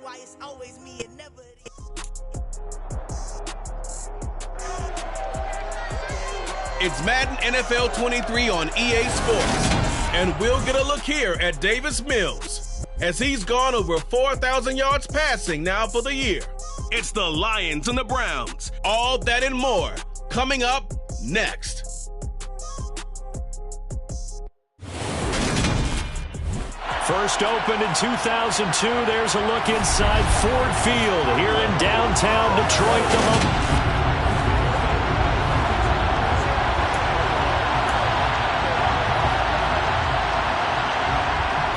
why it's always me and never it. It's Madden NFL 23 on EA Sports. And we'll get a look here at Davis Mills, as he's gone over 4,000 yards passing now for the year. It's the Lions and the Browns. All that and more coming up next. First opened in 2002. There's a look inside Ford Field here in downtown Detroit. The home.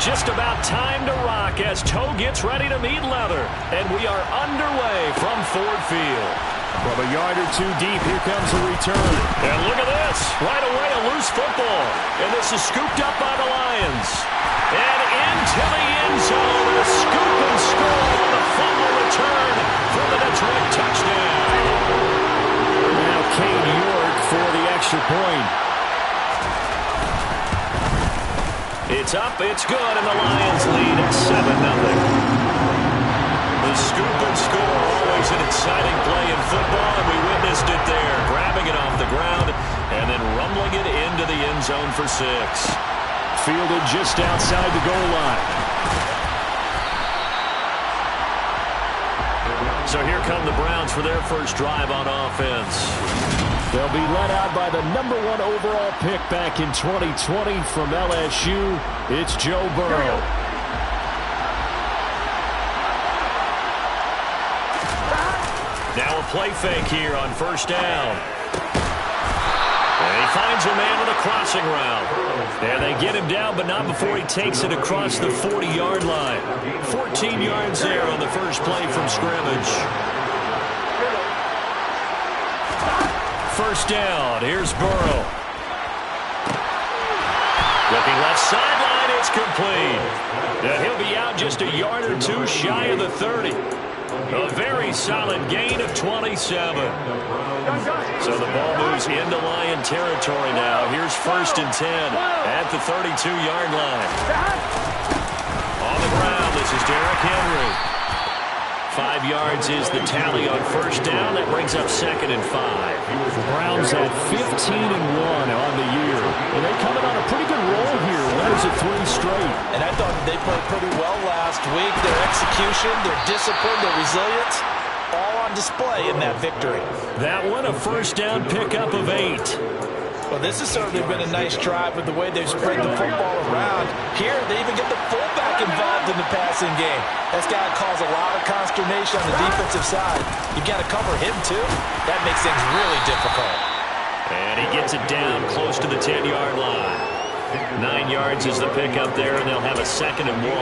Just about time to rock as toe gets ready to meet leather. And we are underway from Ford Field. From a yard or two deep, here comes a return. And look at this. Right away, a loose football. And this is scooped up by the Lions. And into the end zone, a scoop and score on the fumble return for the Detroit touchdown. Now Kane York for the extra point. It's up, it's good, and the Lions lead at 7-0. The scoop and score, always an exciting play in football, and we witnessed it there, grabbing it off the ground and then rumbling it into the end zone for 6. Fielded just outside the goal line. So here come the Browns for their first drive on offense. They'll be led out by the #1 overall pick back in 2020 from LSU. It's Joe Burrow. Now a play fake here on first down. And he finds a man with a crossing route. And they get him down, but not before he takes it across the 40-yard line. 14 yards there on the first play from scrimmage. First down, here's Burrow. Looking left sideline, it's complete. And he'll be out just a yard or two shy of the 30. A very solid gain of 27. So the ball moves into Lion territory now. Here's 1st and 10 at the 32-yard line. On the ground, this is Derrick Henry. 5 yards is the tally on first down. That brings up 2nd and 5. The Browns at 15-1 on the year. And they coming on a pretty good roll here. Winners of 3 straight. And I thought they played pretty well last week. Their execution, their discipline, their resilience, all on display in that victory. That one, a first down pickup of 8. Well, this has certainly been a nice drive with the way they've spread the football around. Here, they even get the fullback involved in the passing game. That's got to cause a lot of consternation on the defensive side. You've got to cover him, too. That makes things really difficult. And he gets it down close to the 10-yard line. 9 yards is the pickup there, and they'll have a 2nd and 1.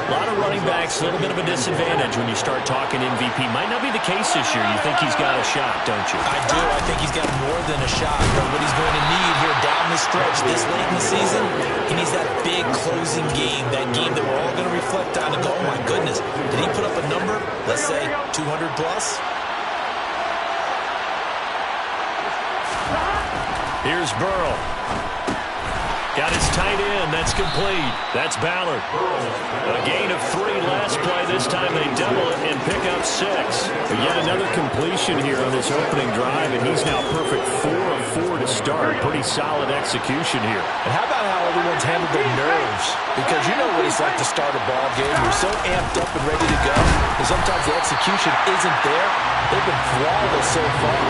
A lot of running backs, a little bit of a disadvantage when you start talking MVP. Might not be the case this year. You think he's got a shot, don't you? I do. I think he's got more than a shot. But what he's going to need here down the stretch this late in the season, he needs that big closing game, that game that we're all going to reflect on and go, oh, my goodness, did he put up a number, let's say, 200 plus? Here's Burrow. Got his tight end. That's complete. That's Ballard. A gain of 3 last play. This time they double it and pick up 6. Yet another completion here on this opening drive, and he's now perfect 4 of 4 to start. Pretty solid execution here. And how about how everyone's handled their nerves? Because you know what it's like to start a ball game. You're so amped up and ready to go, and sometimes the execution isn't there. They've been flawless so far.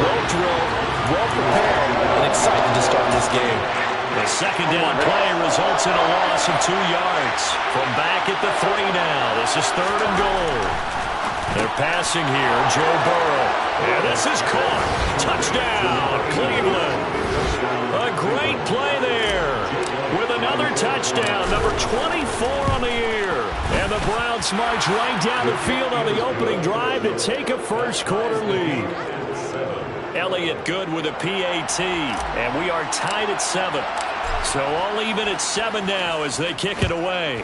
Well drilled, well prepared, and excited to start this game. The 2nd down play results in a loss of 2 yards. From back at the 3 now. This is 3rd and goal. They're passing here. Joe Burrow. And this is caught. Touchdown, Cleveland. A great play there. With another touchdown. Number 24 on the year. And the Browns march right down the field on the opening drive to take a first-quarter lead. Elliott good with a PAT, and we are tied at 7. So all even at 7 now as they kick it away.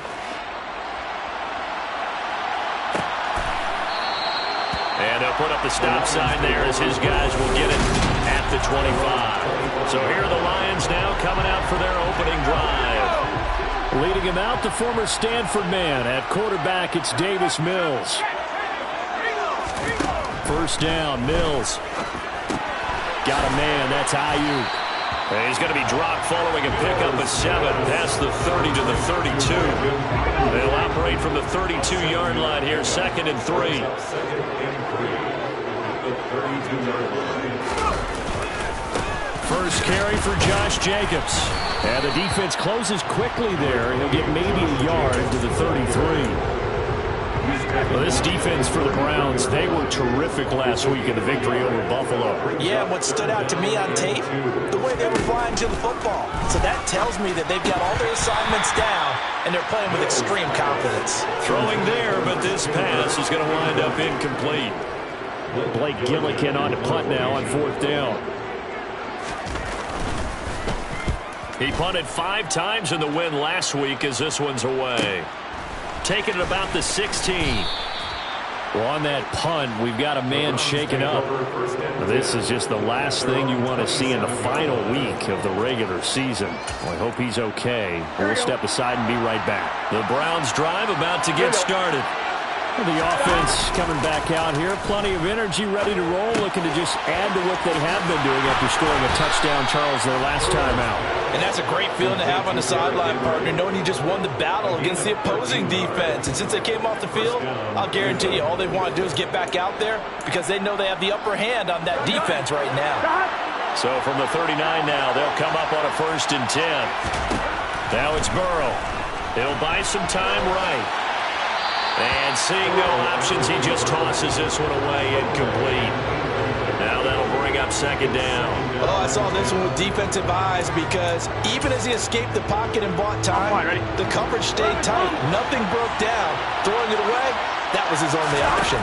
And they'll put up the stop sign there as his guys will get it at the 25. So here are the Lions now coming out for their opening drive. Leading him out, the former Stanford man. At quarterback, it's Davis Mills. First down, Mills. Got a man, that's Ayuk. And he's going to be dropped following a pickup of 7 past the 30 to the 32. They'll operate from the 32-yard line here, 2nd and 3. First carry for Josh Jacobs. And the defense closes quickly there. He'll get maybe a yard to the 33. Well, this defense for the Browns, they were terrific last week in the victory over Buffalo. Yeah, what stood out to me on tape, the way they were flying to the football. So that tells me that they've got all their assignments down, and they're playing with extreme confidence. Throwing there, but this pass is going to wind up incomplete. Blake Gillikin on to punt now on 4th down. He punted 5 times in the win last week as this one's away. Taking it about the 16. Well, on that punt, we've got a man shaken up. This is just the last thing you want to see in the final week of the regular season. Well, I hope he's okay. We'll step aside and be right back. The Browns drive about to get started. The offense coming back out here. Plenty of energy, ready to roll, looking to just add to what they have been doing after scoring a touchdown, Charles, their last time out. And that's a great feeling to have on the sideline, partner, knowing you just won the battle against the opposing defense. And since they came off the field, I'll guarantee you all they want to do is get back out there because they know they have the upper hand on that defense right now. So from the 39 now, they'll come up on a 1st and 10. Now it's Burrow. He'll buy some time right. And seeing no options, he just tosses this one away, incomplete. Now that'll bring up 2nd down. Oh, I saw this one with defensive eyes because even as he escaped the pocket and bought time, the coverage stayed tight. Nothing broke down. Throwing it away, that was his only option.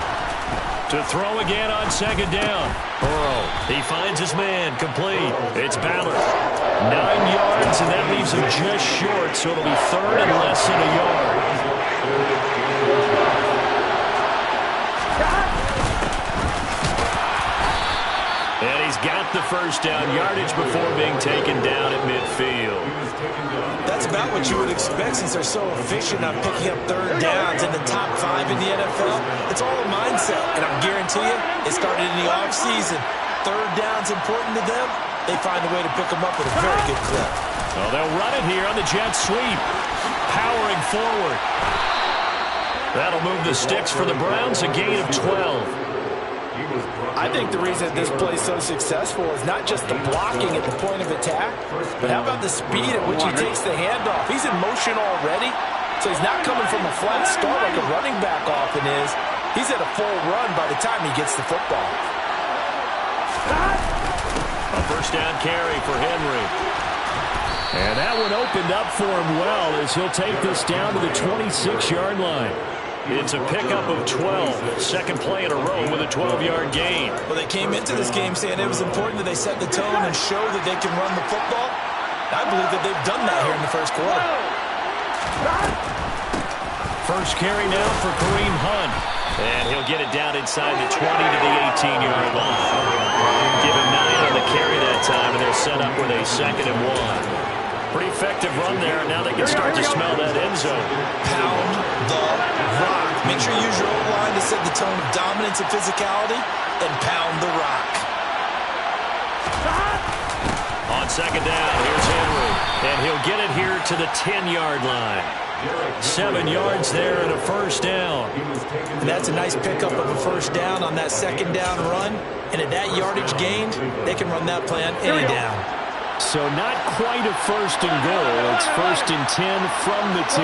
To throw again on 2nd down. Burrow, he finds his man, complete. It's Ballard. 9 yards, and that leaves him just short, so it'll be 3rd and less than a yard. And he's got the first down, yardage before being taken down at midfield. That's about what you would expect since they're so efficient on picking up 3rd downs in the top 5 in the NFL. It's all a mindset, and I guarantee you, it started in the offseason. 3rd down's important to them. They find a way to pick them up with a very good clip. Well, they'll run it here on the jet sweep. Powering forward. That'll move the sticks for the Browns, a gain of 12. I think the reason this play is so successful is not just the blocking at the point of attack, but how about the speed at which he takes the handoff? He's in motion already, so he's not coming from a flat start like a running back often is. He's at a full run by the time he gets the football. A 1st down carry for Henry. And that one opened up for him well as he'll take this down to the 26-yard line. It's a pickup of 12. 2nd play in a row with a 12-yard gain. Well, they came into this game saying it was important that they set the tone and show that they can run the football. I believe that they've done that here in the 1st quarter. First carry now for Kareem Hunt. And he'll get it down inside the 20 to the 18-yard line. Give him 9 on the carry that time, and they're set up with a 2nd and 1. Pretty effective run there. Now they can start to smell that end zone. Pound the rock. Make sure you use your O-line to set the tone of dominance and physicality, and pound the rock. On 2nd down, here's Henry. And he'll get it here to the 10-yard line. 7 yards there and a 1st down. And that's a nice pickup of a 1st down on that 2nd down run. And at that yardage gained, they can run that play on any down. So not quite a 1st and goal. It's 1st and 10 from the 10.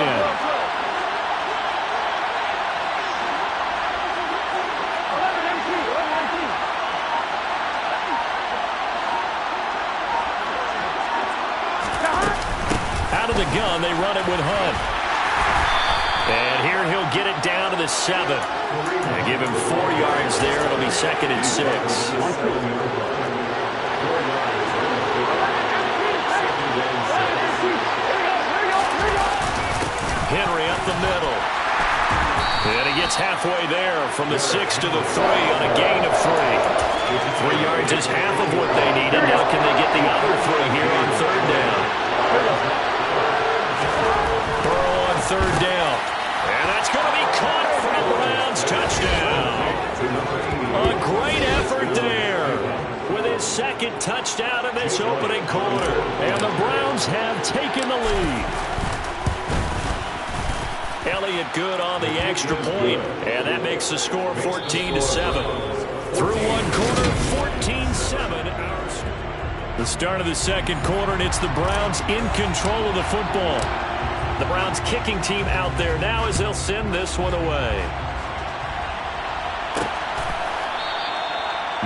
Out of the gun, they run it with Hunt. And here he'll get it down to the 7. They give him 4 yards there. It'll be 2nd and 6. Henry up the middle. And he gets halfway there from the 6 to the 3 on a gain of 3. 3 yards is half of what they needed. Now can they get the other 3 here on 3rd down? Burrow on third down. And that's going to be caught for the Browns. Touchdown. A great effort there with his second touchdown in this opening quarter. And the Browns have taken the lead. Elliott good on the extra point, and that makes the score 14-7. Through one quarter, 14-7. The start of the second quarter, and it's the Browns in control of the football. The Browns kicking team out there now as they'll send this one away.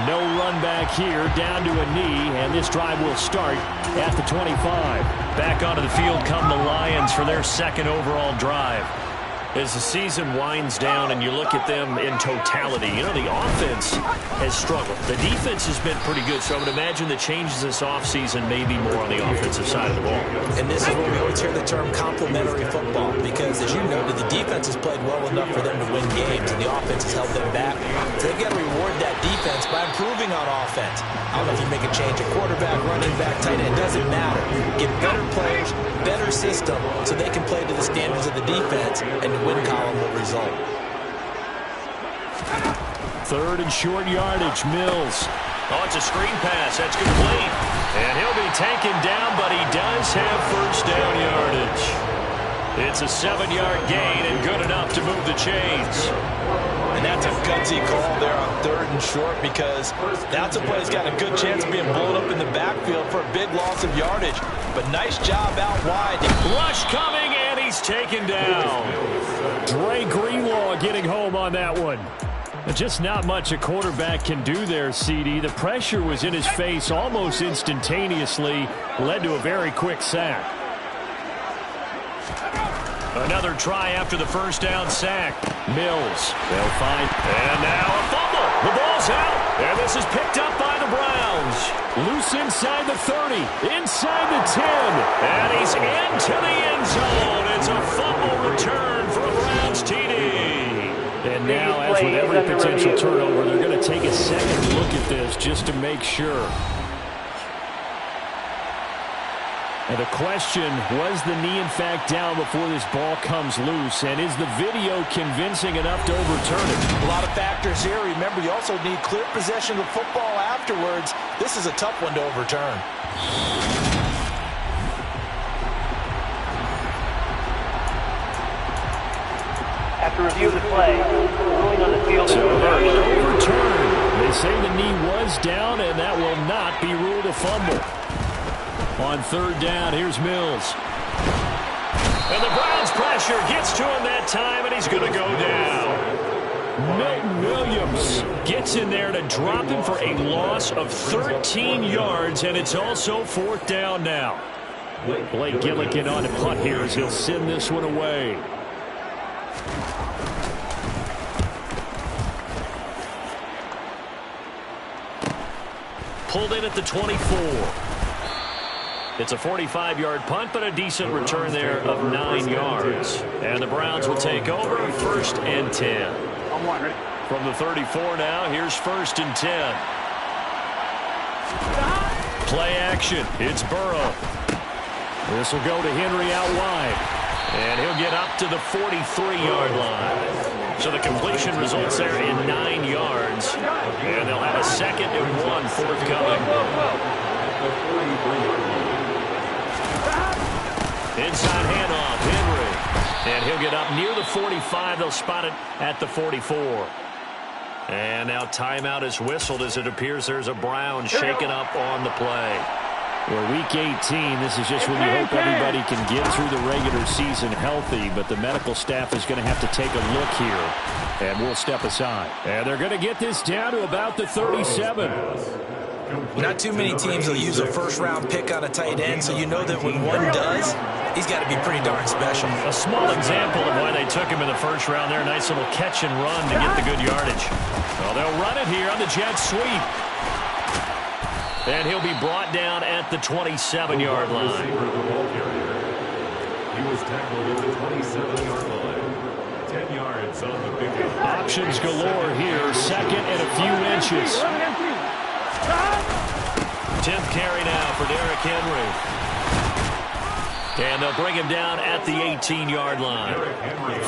No run back here, down to a knee, and this drive will start at the 25. Back onto the field come the Lions for their second overall drive. As the season winds down and you look at them in totality, you know, the offense has struggled. The defense has been pretty good, so I would imagine the changes this offseason may be more on the offensive side of the ball. And this is where we always hear the term complementary football, because as you noted, the defense has played well enough for them to win games, and the offense has held them back. So they've got to reward that defense by improving on offense. I don't know if you make a change, a quarterback, running back, tight end, it doesn't matter. Get better players, better system, so they can play to the standards of the defense, and the win column will result. Third and short yardage, Mills. Oh, it's a screen pass. That's complete. And he'll be taken down, but he does have first down yardage. It's a 7-yard gain and good enough to move the chains. And that's a gutsy call there on third and short, because that's a play that's got a good chance of being blown up in the backfield for a big loss of yardage. But nice job out wide. Rush coming, and he's taken down. Dre Greenlaw getting home on that one. Just not much a quarterback can do there, CD. The pressure was in his face almost instantaneously, led to a very quick sack. Another try after the first down sack. Mills, they'll find. And now a fumble. The ball's out. And this is picked up by the Browns. Loose inside the 30, inside the 10. And he's into the end zone. It's a fumble return for a Browns TD. And now, as with every potential turnover, they're going to take a second look at this just to make sure. And the question, was the knee in fact down before this ball comes loose? And is the video convincing enough to overturn it? A lot of factors here. Remember, you also need clear possession of the football afterwards. This is a tough one to overturn. After review of the play, ruling on the field is reversed. Overturned. They say the knee was down, and that will not be ruled a fumble. On third down, here's Mills. And the Browns pressure gets to him that time, and he's going to go down. Milton Williams gets in there to drop him for a loss of 13 yards, and it's also fourth down now. Blake Gillikin on the punt here as he'll send this one away. Pulled in at the 24. It's a 45-yard punt, but a decent return there of 9 yards. And the Browns will take over first and 10. From the 34 now, here's first and 10. Play action. It's Burrow. This will go to Henry out wide. And he'll get up to the 43-yard line. So the completion results there in 9 yards. And they'll have a 2nd and 1 forthcoming. Inside handoff, Henry. And he'll get up near the 45. They'll spot it at the 44. And now timeout is whistled as it appears there's a Brown shaken up on the play. Well, Week 18, this is just when you hope everybody can get through the regular season healthy, but the medical staff is going to have to take a look here, and we'll step aside. And they're going to get this down to about the 37. Not too many teams will use a first-round pick on a tight end, so you know that when one does, he's got to be pretty darn special. A small example of why they took him in the first round there. Nice little catch and run to get the good yardage. Well, they'll run it here on the jet sweep. And he'll be brought down at the 27-yard line. He was tackled at the 27-yard line. 10 yards on the big one. Options galore here. Second and a few inches. 10th carry now for Derrick Henry. And they'll bring him down at the 18-yard line.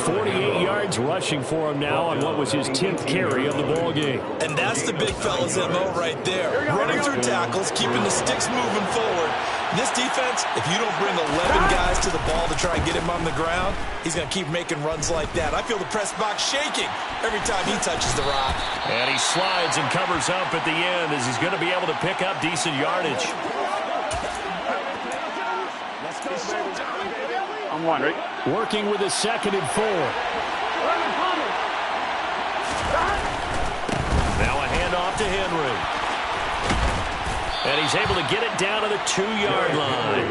48 yards rushing for him now on what was his 10th carry of the ball game. And that's the big fella's MO right there. Running through tackles, keeping the sticks moving forward. This defense, if you don't bring 11 guys to the ball to try and get him on the ground, he's going to keep making runs like that. I feel the press box shaking every time he touches the rock. And he slides and covers up at the end as he's going to be able to pick up decent yardage. I'm wondering. Working with a 2nd and 4. Now a handoff to Henry. And he's able to get it down to the 2-yard line.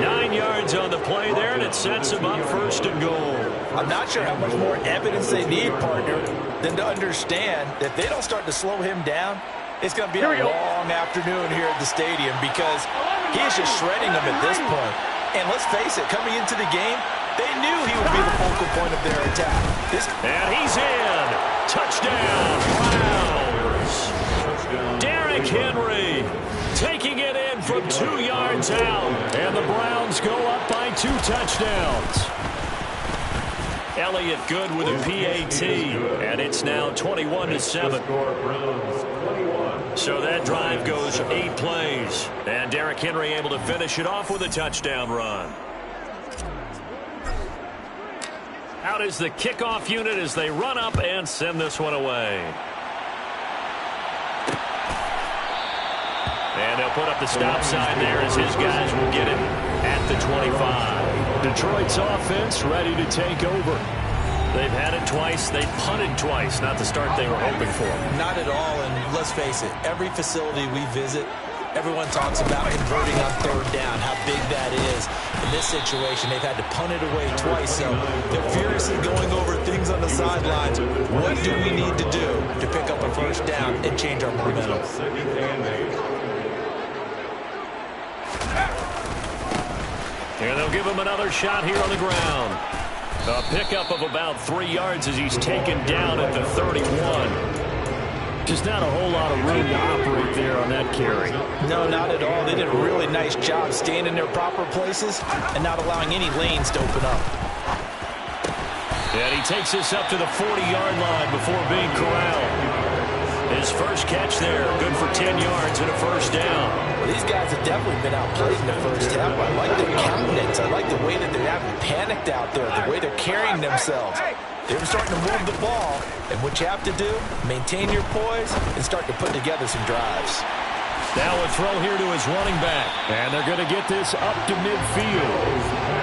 9 yards on the play there, and it sets him up 1st and goal. I'm not sure how much more evidence they need, partner, than to understand that if they don't start to slow him down, it's going to be a long afternoon here at the stadium because he is just shredding them at this point. And let's face it, coming into the game, they knew he would be the focal point of their attack. And he's in. Touchdown, Browns. Derrick Henry taking it in from 2 yards out. And the Browns go up by 2 touchdowns. Elliott good with a PAT. And it's now 21-7. So that drive goes 8 plays. And Derrick Henry able to finish it off with a touchdown run. Out is the kickoff unit as they run up and send this one away. And they'll put up the stop sign there as his guys will get it at the 25. Detroit's offense ready to take over. They've had it twice. They punted twice. Not the start they were hoping for. Not at all, and let's face it, every facility we visit, everyone talks about converting on 3rd down, how big that is. In this situation, they've had to punt it away twice, so they're furiously going over things on the sidelines. What do we need to do to pick up a 1st down and change our momentum? And they'll give him another shot here on the ground. A pickup of about 3 yards as he's taken down at the 31. Just not a whole lot of room to operate there on that carry. No, not at all. They did a really nice job staying in their proper places and not allowing any lanes to open up. And he takes this up to the 40-yard line before being corralled. His first catch there, good for 10 yards and a 1st down. Well, these guys have definitely been outplayed in the first half. I like their countenance. I like the way that they're having panicked out there, the way they're carrying themselves. They're starting to move the ball, and what you have to do, maintain your poise and start to put together some drives. Now a throw here to his running back, and they're going to get this up to midfield.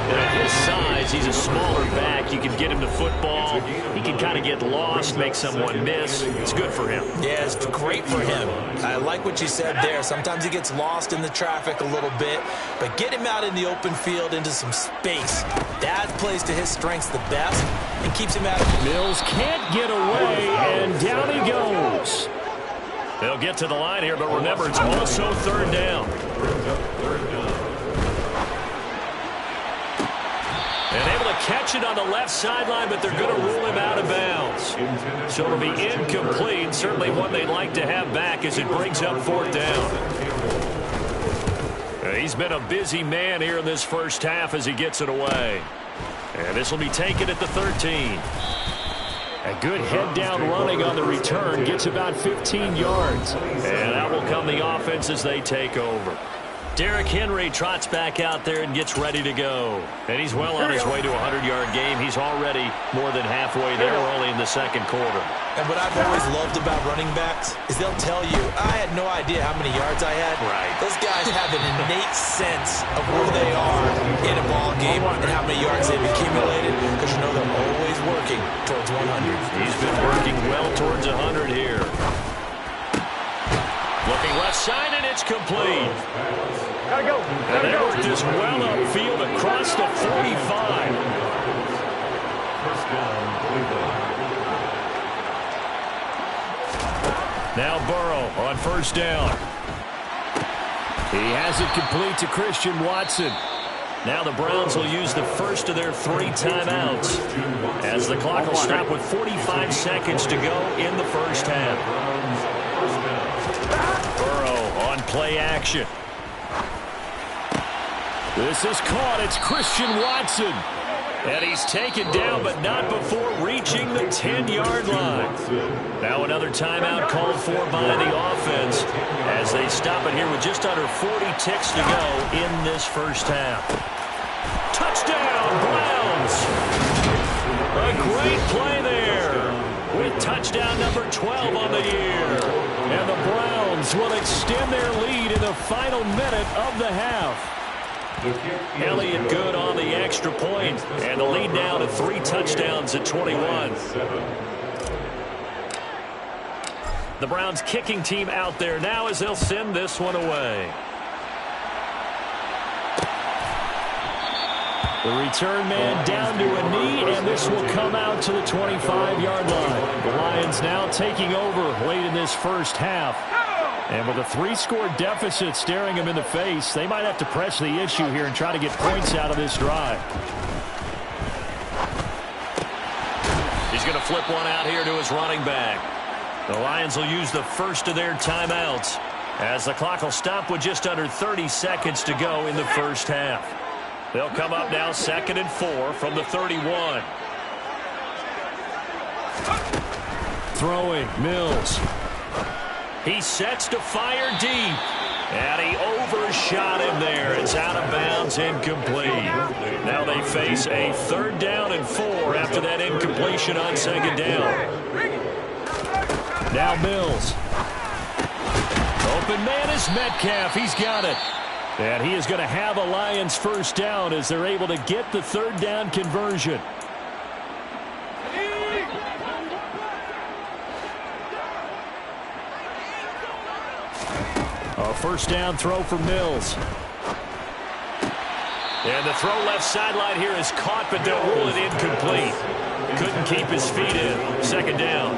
At his size, he's a smaller back. You can get him to football. He can kind of get lost, make someone miss. It's good for him. Yeah, it's great for him. I like what you said there. Sometimes he gets lost in the traffic a little bit, but get him out in the open field into some space. That plays to his strengths the best and keeps him out of it. Mills can't get away, and down he goes. They'll get to the line here, but remember, it's also 3rd down. And able to catch it on the left sideline, but they're going to rule him out of bounds. So it'll be incomplete. Certainly one they'd like to have back as it brings up 4th down. He's been a busy man here in this first half as he gets it away. And this will be taken at the 13. A good head-down running on the return. Gets about 15 yards. And that will come the offense as they take over. Derrick Henry trots back out there and gets ready to go. And he's well on his way to a 100-yard game. He's already more than halfway there. We're only in the 2nd quarter. And what I've always loved about running backs is they'll tell you, I had no idea how many yards I had. Right. Those guys have an innate sense of where they are in a ball game and how many yards they've accumulated because you know they're always working towards 100. He's been working well towards 100 here. Looking left side, and it's complete. Gotta go. And they worked this well upfield across the 45. Now Burrow on 1st down. He has it complete to Christian Watson. Now the Browns will use the first of their 3 timeouts as the clock will stop with 45 seconds to go in the first half. Burrow on play action. This is caught. It's Christian Watson. And he's taken down, but not before reaching the 10-yard line. Now another timeout called for by the offense as they stop it here with just under 40 ticks to go in this first half. Touchdown, Browns! A great play there with touchdown number 12 on the year. And the Browns will extend their lead in the final minute of the half. Elliott good on the extra point, and the lead now to 3 touchdowns at 21. The Browns kicking team out there now as they'll send this one away. The return man down to a knee, and this will come out to the 25-yard line. The Lions now taking over late in this first half. And with a 3-score deficit staring them in the face, they might have to press the issue here and try to get points out of this drive. He's going to flip one out here to his running back. The Lions will use the first of their timeouts as the clock will stop with just under 30 seconds to go in the first half. They'll come up now 2nd and 4 from the 31. Throwing, Mills. He sets to fire deep. And he overshot him there. It's out of bounds, incomplete. Now they face a 3rd down and 4 after that incompletion on 2nd down. Now Mills. Open man is Metcalf. He's got it. And he is going to have a Lions first down as they're able to get the 3rd down conversion. A first down throw for Mills. And the throw left sideline here is caught, but they'll rule it incomplete. Couldn't keep his feet in. 2nd down.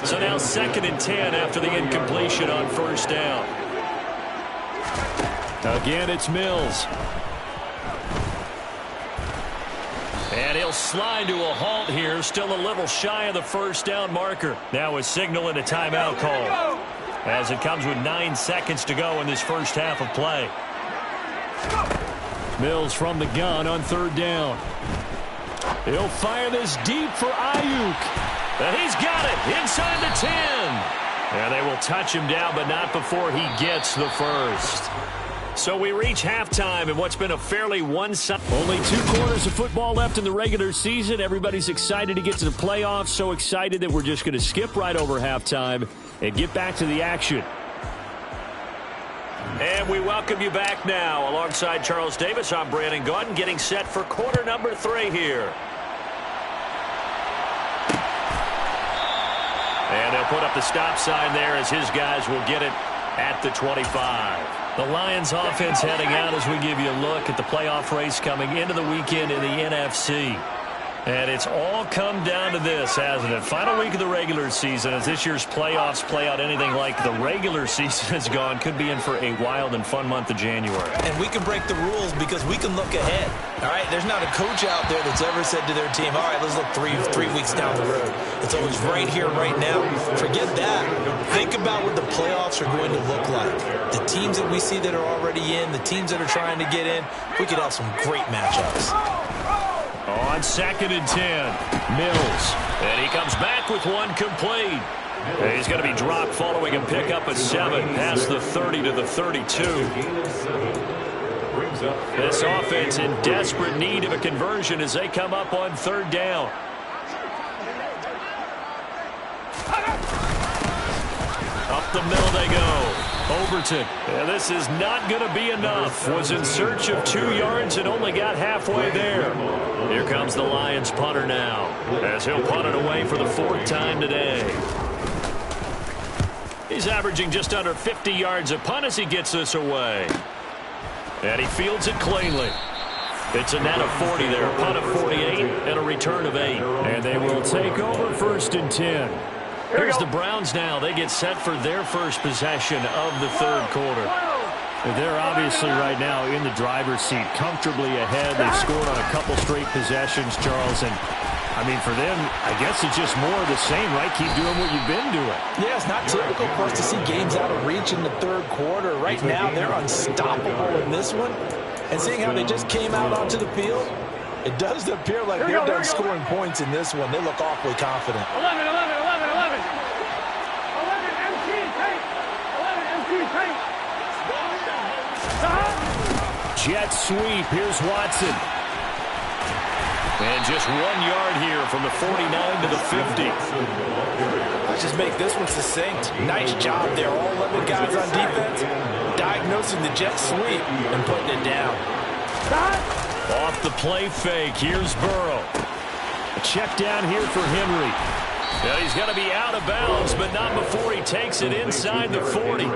So now 2nd and 10 after the incompletion on first down. Again, it's Mills. And he'll slide to a halt here, still a little shy of the first down marker. Now a signal and a timeout call, as it comes with 9 seconds to go in this first half of play. Mills from the gun on 3rd down. He'll fire this deep for Ayuk. And he's got it inside the 10. And they will touch him down, but not before he gets the first. So we reach halftime in what's been a fairly one-sided. Only 2 quarters of football left in the regular season. Everybody's excited to get to the playoffs. So excited that we're just going to skip right over halftime and get back to the action. And we welcome you back now. Alongside Charles Davis, I'm Brandon Gaudin, getting set for quarter number 3 here. And they'll put up the stop sign there as his guys will get it at the 25. The Lions offense heading out as we give you a look at the playoff race coming into the weekend in the NFC. And it's all come down to this, hasn't it? Final week of the regular season, as this year's playoffs play out anything like the regular season has gone, could be in for a wild and fun month of January. And we can break the rules because we can look ahead. All right, there's not a coach out there that's ever said to their team, all right, let's look three weeks down the road. It's always right here, right now. Forget that. Think about what the playoffs are going to look like. The teams that we see that are already in, the teams that are trying to get in, we could have some great matchups. On 2nd and 10, Mills. And he comes back with one complete. And he's going to be dropped following a pickup of 7 past the 30 to the 32. This offense in desperate need of a conversion as they come up on 3rd down. Up the middle they go. Overton. Yeah, this is not going to be enough. Was in search of 2 yards and only got halfway there. Here comes the Lions punter now, as he'll punt it away for the 4th time today. He's averaging just under 50 yards a punt as he gets this away. And he fields it cleanly. It's a net of 40 there, a punt of 48, and a return of 8. And they will take over 1st and 10. Here's the Browns now. They get set for their first possession of the 3rd quarter. They're obviously right now in the driver's seat, comfortably ahead. They've scored on a couple straight possessions, Charles. And, I mean, for them, I guess it's just more of the same, right? Keep doing what you've been doing. Yeah, it's not typical for us to see games out of reach in the 3rd quarter. Right now, they're unstoppable in this one. And seeing how they just came out onto the field, it does appear like they're done scoring points in this one. They look awfully confident. 11, 11, 11, 11. 11 MC tank. 11 MC tank. Jet sweep. Here's Watson. And just 1 yard here from the 49 to the 50. Let's just make this one succinct. Nice job there. All 11 guys on defense diagnosing the jet sweep and putting it down. Off the play fake. Here's Burrow. A check down here for Henry. Now he's going to be out of bounds, but not before he takes it inside the 40.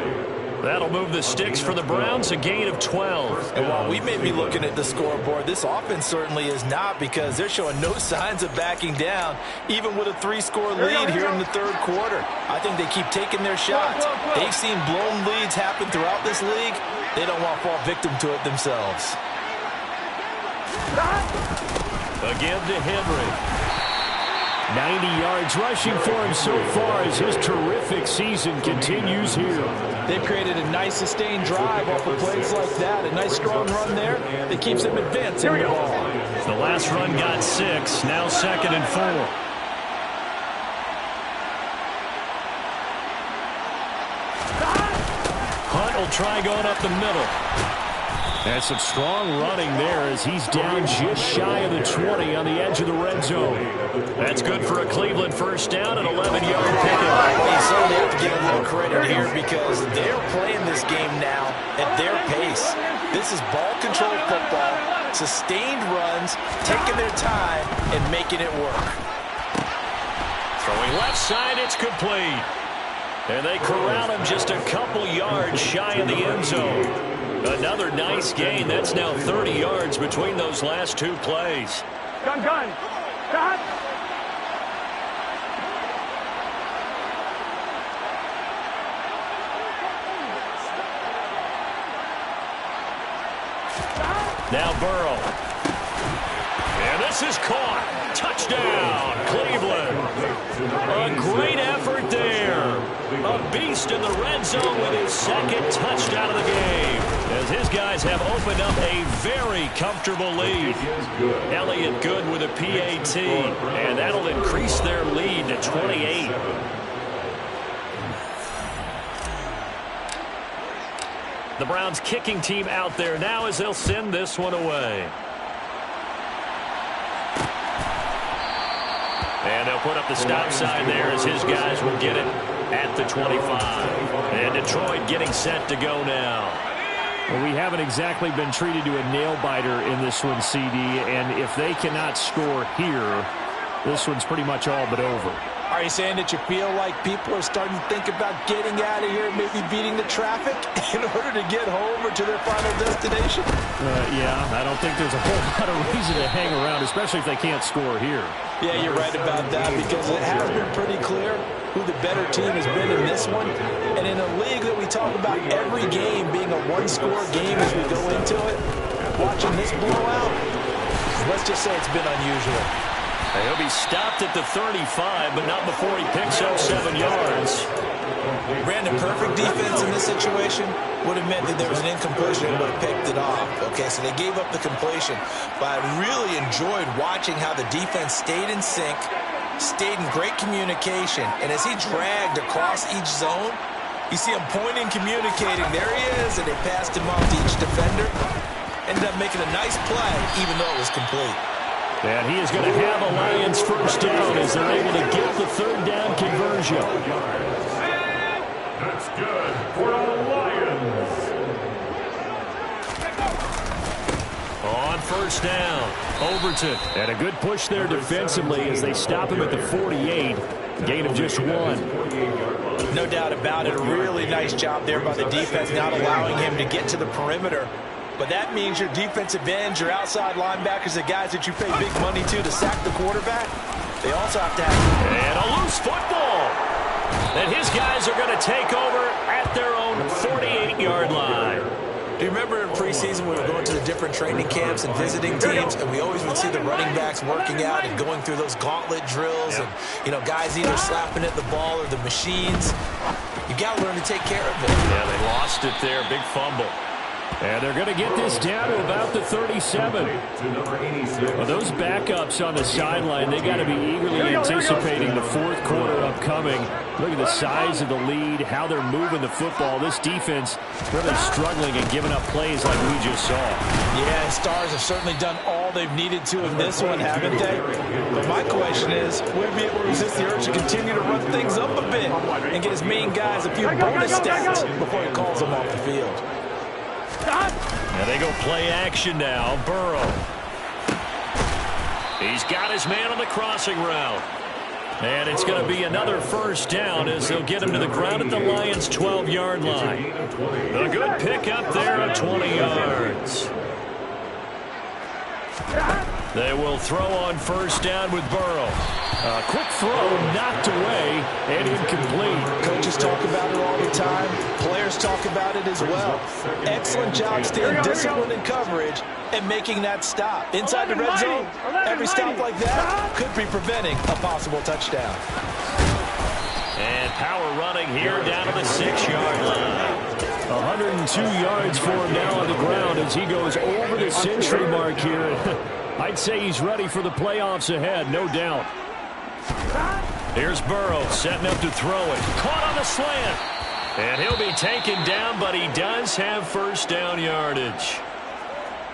That'll move the sticks for the Browns, a gain of 12. And while we may be looking at the scoreboard, this offense certainly is not, because they're showing no signs of backing down, even with a 3-score lead here in the third quarter. I think they keep taking their shots. They've seen blown leads happen throughout this league. They don't want to fall victim to it themselves. Again to Henry. 90 yards rushing for him so far as his terrific season continues here. They've created a nice sustained drive off of plays like that. A nice strong run there that keeps them advancing the ball. The last run got 6. Now 2nd and 4. Hunt will try going up the middle. And some strong running there as he's down just shy of the 20 on the edge of the red zone. That's good for a Cleveland first down and 11-yard pickup. You certainly have to give a little credit here, because they're playing this game now at their pace. This is ball-controlled football, sustained runs, taking their time, and making it work. Throwing left side, it's complete. And they corral him just a couple yards shy of the end zone. Another nice gain. That's now 30 yards between those last 2 plays. Gun. Cut. Now Burrow. And this is caught. Touchdown, Cleveland. A great effort there. A beast in the red zone with his 2nd touchdown of the game, as his guys have opened up a very comfortable lead. Elliott good with a PAT, and that'll increase their lead to 28. The Browns kicking team out there now as they'll send this one away. And they'll put up the stop sign there as his guys will get it at the 25. And Detroit getting set to go now. Well, we haven't exactly been treated to a nail-biter in this one, CD, and if they cannot score here, this one's pretty much all but over. Are you saying that you feel like people are starting to think about getting out of here, maybe beating the traffic in order to get home or to their final destination? Yeah, I don't think there's a whole lot of reason to hang around, especially if they can't score here. Yeah, you're right about that, because it has been pretty clear who the better team has been in this one. And in a league that we talk about every game being a one-score game as we go into it, watching this blowout, let's just say it's been unusual. He'll be stopped at the 35, but not before he picks up 7 yards. Brandon, perfect defense in this situation would have meant that there was an incompletion and would have picked it off. Okay, so they gave up the completion. But I really enjoyed watching how the defense stayed in sync, stayed in great communication. And as he dragged across each zone, you see him pointing, communicating. There he is, and they passed him off to each defender. Ended up making a nice play, even though it was complete. And he is going to have a Lions first down as they're able to get the 3rd down conversion. That's good for the Lions. On first down, Overton. And a good push there defensively as they stop him at the 48. Gain of just 1. No doubt about it. A really nice job there by the defense, not allowing him to get to the perimeter. But that means your defensive ends, your outside linebackers, the guys that you pay big money to sack the quarterback, they also have to have... And a loose football. And his guys are going to take over at their own 48-yard line. Do you remember in preseason we were going to the different training camps and visiting teams, and we always would see the running backs working out and going through those gauntlet drills, and, you know, guys either slapping at the ball or the machines. You got to learn to take care of it. Yeah, they lost it there. Big fumble. And they're going to get this down to about the 37. Well, those backups on the sideline, they got to be eagerly anticipating the fourth quarter upcoming. Look at the size of the lead, how they're moving the football. This defense really struggling and giving up plays like we just saw. Yeah, Stars have certainly done all they've needed to in this one, haven't they? But my question is, will he be able to resist the urge to continue to run things up a bit and get his main guys a few bonus stats before he calls them off the field? And they go play action now. Burrow. He's got his man on the crossing route. And it's going to be another first down as they'll get him to the ground at the Lions' 12-yard line. A good pick up there at 20 yards. They will throw on first down with Burrow. A quick throw, knocked away, and incomplete. Coaches talk about it all the time. Players talk about it as well. Excellent job staying disciplined in coverage and making that stop. Inside the red zone, every stop like that could be preventing a possible touchdown. And power running here down to the 6-yard line. 102 yards for him now on the ground as he goes over the century mark here. I'd say he's ready for the playoffs ahead, no doubt. Here's Burrow setting up to throw it. Caught on the slant. And he'll be taken down, but he does have first down yardage.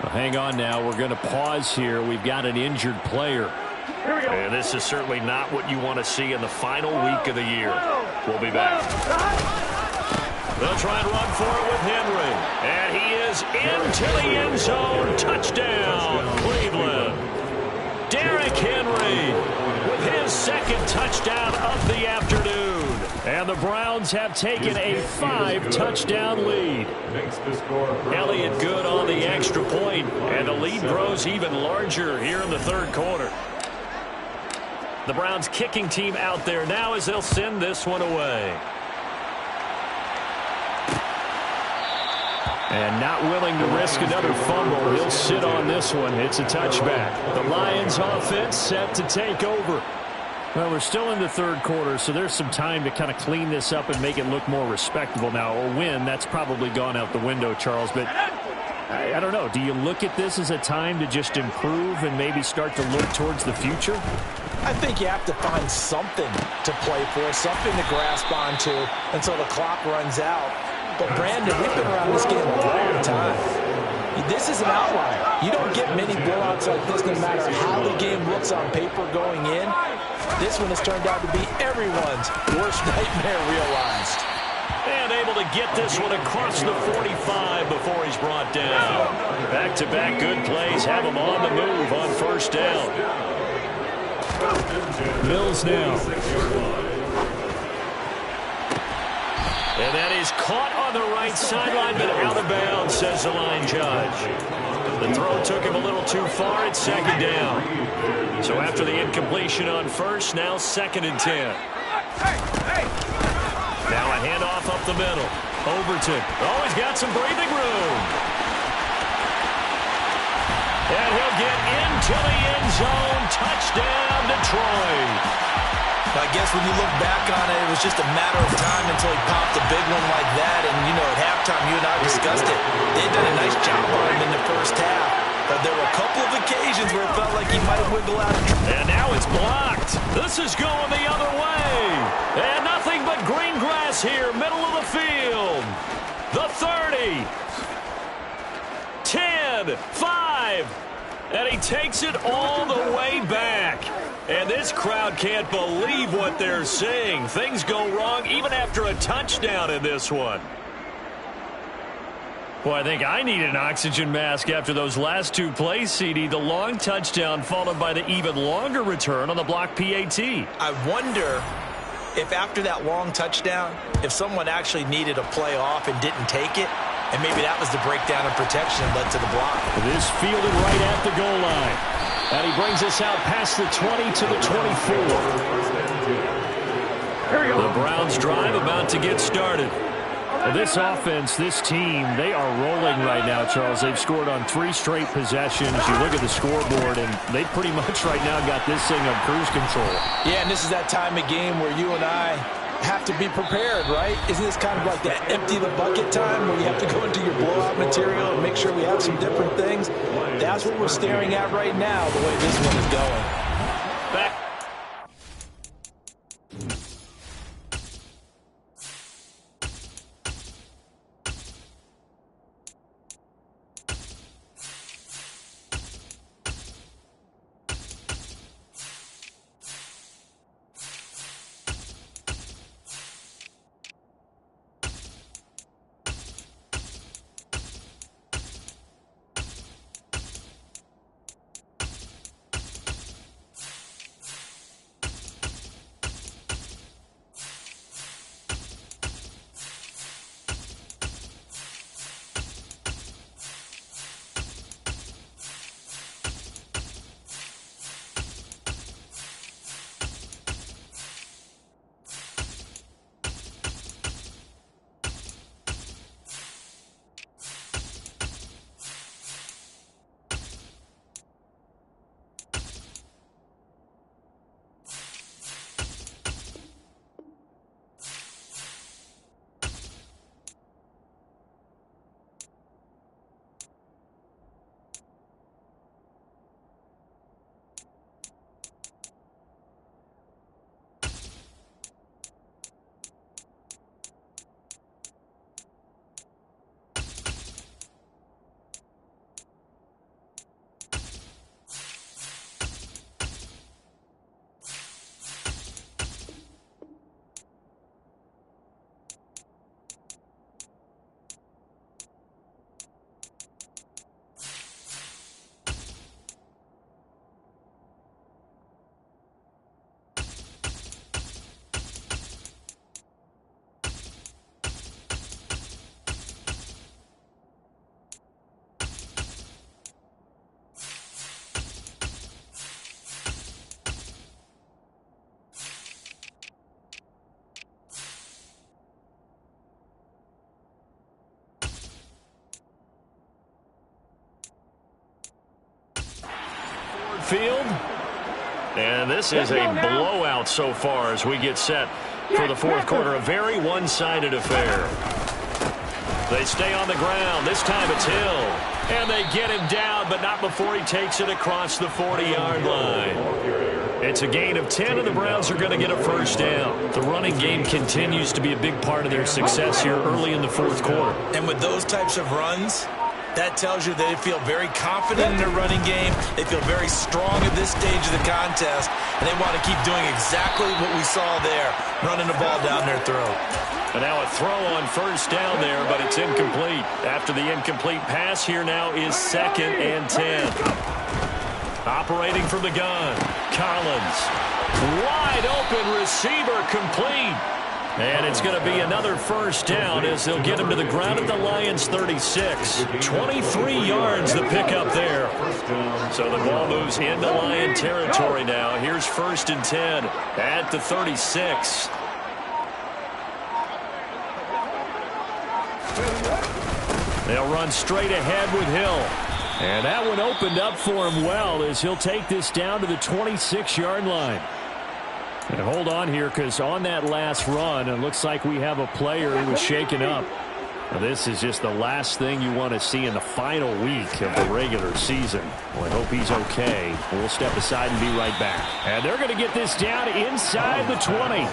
Well, hang on now. We're going to pause here. We've got an injured player. And this is certainly not what you want to see in the final week of the year. We'll be back. They'll try and run for it with Henry. And he is into the end zone. Touchdown, Cleveland. Derrick Henry with his second touchdown of the afternoon. And the Browns have taken a 5-touchdown lead. Elliott good on the extra point, and the lead grows even larger here in the third quarter. The Browns kicking team out there now as they'll send this one away. And not willing to risk another fumble. He'll sit on this one. It's a touchback. The Lions offense set to take over. Well, we're still in the third quarter, so there's some time to kind of clean this up and make it look more respectable now. A win, that's probably gone out the window, Charles. But I don't know. Do you look at this as a time to just improve and maybe start to look towards the future? I think you have to find something to play for, something to grasp onto until the clock runs out. But, Brandon, we've been around this game a long time. This is an outlier. You don't get many blowouts like this no matter how the game looks on paper going in. This one has turned out to be everyone's worst nightmare realized. And able to get this one across the 45 before he's brought down. Back-to-back good plays have him on the move on first down. Mills now. And that is caught on the right sideline, but out of bounds, says the line judge. The throw took him a little too far. It's second down. So after the incompletion on first, now 2nd and 10. Now a handoff up the middle. Overton. Oh, he's got some breathing room. And he'll get into the end zone. Touchdown, Detroit. I guess when you look back on it, it was just a matter of time until he popped a big one like that. And, you know, at halftime, you and I discussed it. They'd done a nice job on him in the first half. But there were a couple of occasions where it felt like he might have wiggled out. And now it's blocked. This is going the other way. And nothing but green grass here, middle of the field. The 30. 10, 5. And he takes it all the way back. And this crowd can't believe what they're seeing. Things go wrong even after a touchdown in this one. Well, I think I need an oxygen mask after those last two plays, CD. The long touchdown followed by the even longer return on the block PAT. I wonder if after that long touchdown, if someone actually needed a play off and didn't take it, and maybe that was the breakdown in protection that led to the block. This fielded right at the goal line. And he brings us out past the 20 to the 24. The Browns drive about to get started. This offense, this team, they are rolling right now, Charles. They've scored on 3 straight possessions. You look at the scoreboard, and they pretty much right now got this thing on cruise control. Yeah, and this is that time of game where you and I have to be prepared, right? Isn't this kind of like that empty the bucket time where you have to go into your blowout material and make sure we have some different things? That's what we're staring at right now, the way this one is going. Back. Field. And this is a blowout so far as we get set for the fourth quarter. A very one-sided affair. They stay on the ground. This time it's Hill. And they get him down, but not before he takes it across the 40-yard line. It's a gain of 10, and the Browns are going to get a first down. The running game continues to be a big part of their success here early in the fourth quarter. And with those types of runs, that tells you they feel very confident in their running game. They feel very strong at this stage of the contest, and they want to keep doing exactly what we saw there, running the ball down their throat. And now a throw on first down there, but it's incomplete. After the incomplete pass, here now is 2nd and 10. Operating from the gun, Collins. Wide open receiver, complete. And it's going to be another first down as they'll get him to the ground at the Lions' 36. 23 yards the pickup there. So the ball moves into Lion territory now. Here's 1st and 10 at the 36. They'll run straight ahead with Hill. And that one opened up for him well as he'll take this down to the 26-yard line. And hold on here, because on that last run, it looks like we have a player who was shaken up. Now, this is just the last thing you want to see in the final week of the regular season. Well, I hope he's okay. We'll step aside and be right back. And they're going to get this down inside the 20.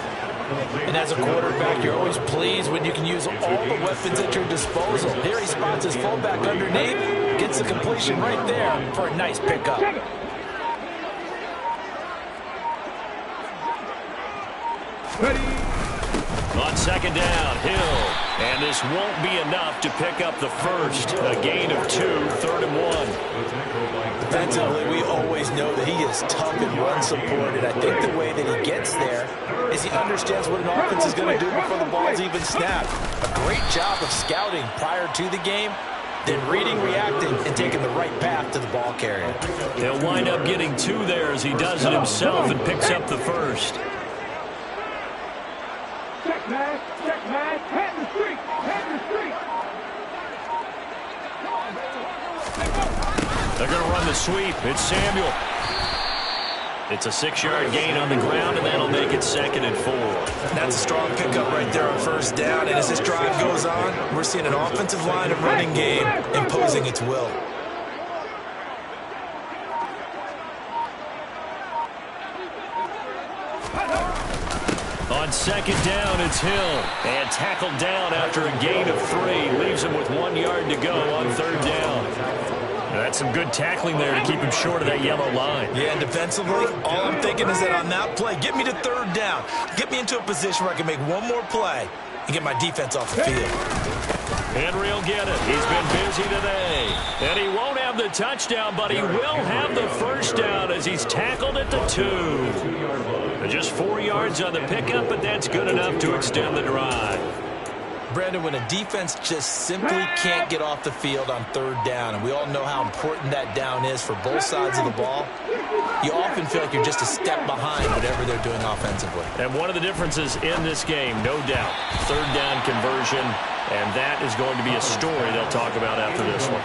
And as a quarterback, you're always pleased when you can use all the weapons at your disposal. Here he spots his fullback underneath, gets the completion right there for a nice pickup. On 2nd down, Hill. And this won't be enough to pick up the first. A gain of 2, 3rd and 1. Defensively, we always know that he is tough in run support, and I think the way that he gets there is he understands what an offense is going to do before the ball's even snapped. A great job of scouting prior to the game, then reading, reacting, and taking the right path to the ball carrier. He'll wind up getting 2 there as he does it himself and picks up the first. Check, man. Check, man. Head the street. Head the street. They're going to run the sweep. It's Samuel. It's a 6-yard gain on the ground, and that'll make it 2nd and 4. That's a strong pickup right there on first down. And as this drive goes on, we're seeing an offensive line and running game imposing its will. On second down, it's Hill. And tackled down after a gain of 3. Leaves him with 1 yard to go on third down. That's some good tackling there to keep him short of that yellow line. Yeah, and defensively, all I'm thinking is that on that play, get me to third down. Get me into a position where I can make one more play and get my defense off the field. Henry will get it. He's been busy today. And he won't have the touchdown, but he will have the first down as he's tackled at the 2. Just 4 yards on the pickup, but that's good enough to extend the drive. Brandon, when a defense just simply can't get off the field on third down, and we all know how important that down is for both sides of the ball, you often feel like you're just a step behind whatever they're doing offensively. And one of the differences in this game, no doubt, third down conversion, and that is going to be a story they'll talk about after this one.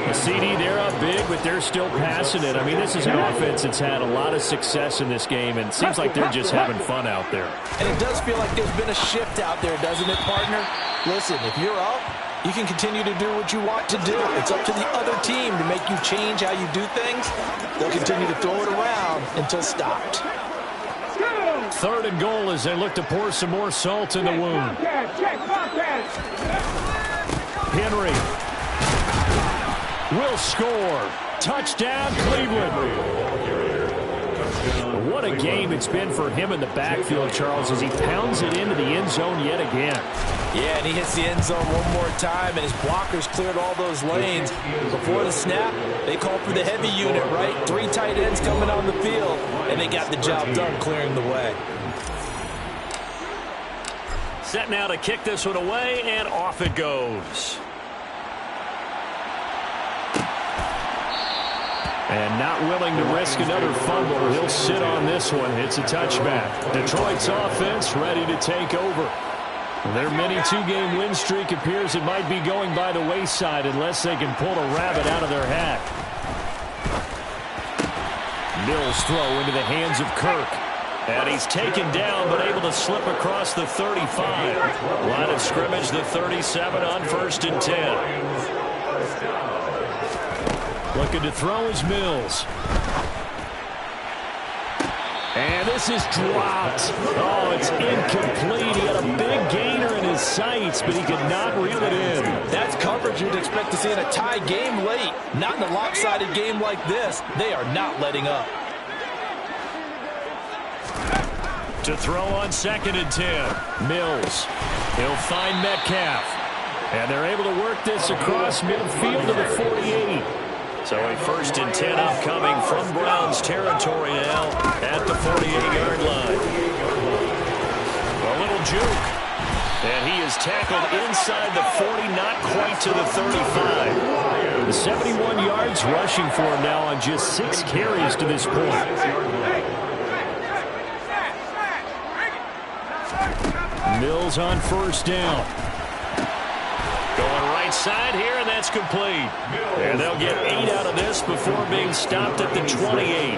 The CD, they're up big, but they're still passing it. I mean, this is an offense that's had a lot of success in this game, and it seems like they're just having fun out there. And it does feel like there's been a shift out there, doesn't it, partner? Listen, if you're up, you can continue to do what you want to do. It's up to the other team to make you change how you do things. They'll continue to throw it around until stopped. Third and goal as they look to pour some more salt in the wound. Henry will score. Touchdown, Cleveland. What a game it's been for him in the backfield, Charles, as he pounds it into the end zone yet again. Yeah, and he hits the end zone one more time, and his blockers cleared all those lanes. Before the snap, they called for the heavy unit, right? 3 tight ends coming on the field, and they got the job done clearing the way. Set now to kick this one away, and off it goes. And not willing to risk another fumble. He'll sit on this one. It's a touchback. Detroit's offense ready to take over. Their mini 2-game win streak appears it might be going by the wayside unless they can pull a rabbit out of their hat. Mills throw into the hands of Kirk. And he's taken down but able to slip across the 35. Line of scrimmage, the 37 on 1st and 10. Looking to throw is Mills. And this is dropped. Oh, it's incomplete. He had a big gainer in his sights, but he could not reel it in. That's coverage you'd expect to see in a tie game late. Not in a lopsided game like this. They are not letting up. To throw on 2nd and 10. Mills. He'll find Metcalf. And they're able to work this across midfield to the 48. So a 1st and 10 upcoming from Browns territory now at the 48-yard line. A little juke. And he is tackled inside the 40, not quite to the 35. The 71 yards rushing for him now on just 6 carries to this point. Mills on 1st down. Going right side here, and that's complete. And they'll get 8 out of this before being stopped at the 28.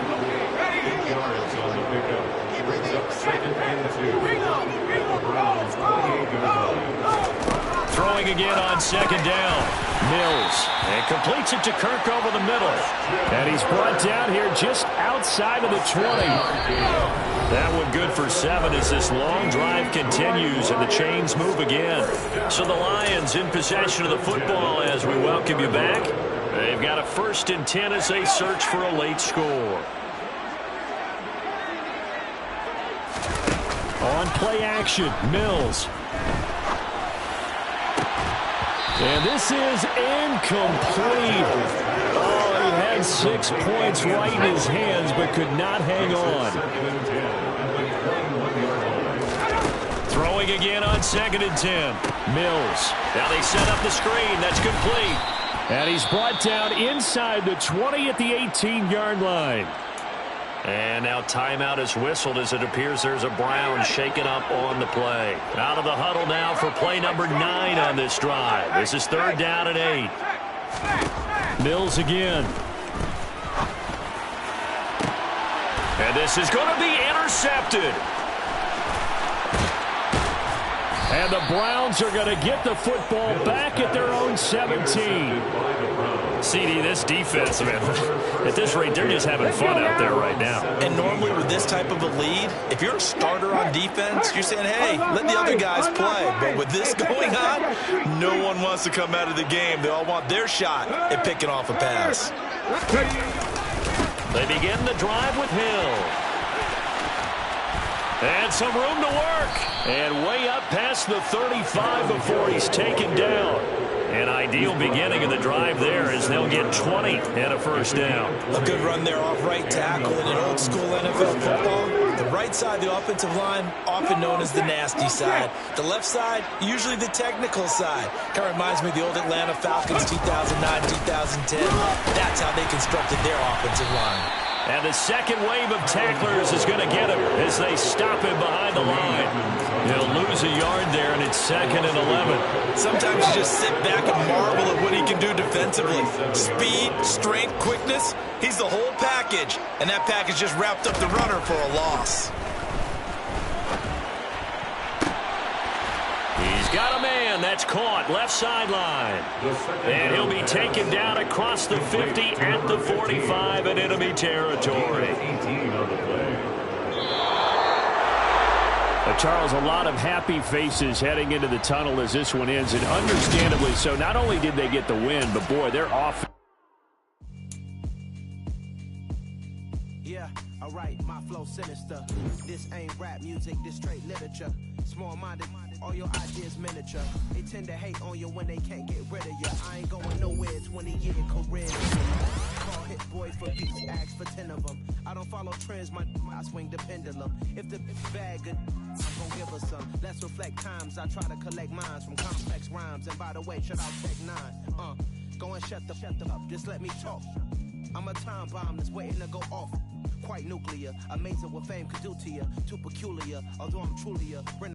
Throwing again on 2nd down. Mills. And completes it to Kirk over the middle. And he's brought down here just outside of the 20. That one good for 7 as this long drive continues and the chains move again. So the Lions in possession of the football as we welcome you back. They've got a 1st and 10 as they search for a late score. On play action, Mills. And this is incomplete. Oh, he had 6 points right in his hands but could not hang on. Throwing again on 2nd and 10. Mills. Now they set up the screen. That's complete. And he's brought down inside the 20 at the 18-yard line. And now timeout is whistled as it appears there's a Brown shaken up on the play. Out of the huddle now for play number 9 on this drive. This is 3rd down and 8. Mills again. And this is going to be intercepted. And the Browns are going to get the football back at their own 17. CD, this defense, man, at this rate, they're just having fun out there right now. And normally with this type of a lead, if you're a starter on defense, you're saying, hey, let the other guys play. But with this going on, no one wants to come out of the game. They all want their shot at picking off a pass. They begin the drive with Hill. And some room to work. And way up past the 35 before he's taken down. An ideal beginning of the drive there as they'll get 20 and a first down. A good run there off right tackle in an old school NFL football. The right side, the offensive line, often known as the nasty side. The left side, usually the technical side. Kind of reminds me of the old Atlanta Falcons 2009, 2010. That's how they constructed their offensive line. And the second wave of tacklers is going to get him as they stop him behind the line. He'll lose a yard there, and it's 2nd and 11. Sometimes you just sit back and marvel at what he can do defensively. Speed, strength, quickness, he's the whole package. And that package just wrapped up the runner for a loss. He's got a man that's caught left sideline. And he'll be taken down across the 50 at the 45 in enemy territory. Charles, a lot of happy faces heading into the tunnel as this one ends, and understandably so. Not only did they get the win, but boy, they're off. Yeah, alright, my flow sinister. This ain't rap music, this straight literature. Small-minded, all your ideas miniature. They tend to hate on you when they can't get rid of you. I ain't going nowhere, 20-year career. Call hit boy for beats, ask for 10 of them. I don't follow trends, I swing the pendulum. If the bag good, I'm gonna give her some. Let's reflect times, I try to collect minds from complex rhymes. And by the way, shut out Tech 9. Go and shut the up, just let me talk. I'm a time bomb that's waiting to go off. Quite nuclear, amazing what fame could do to you. Too peculiar, although I'm truly a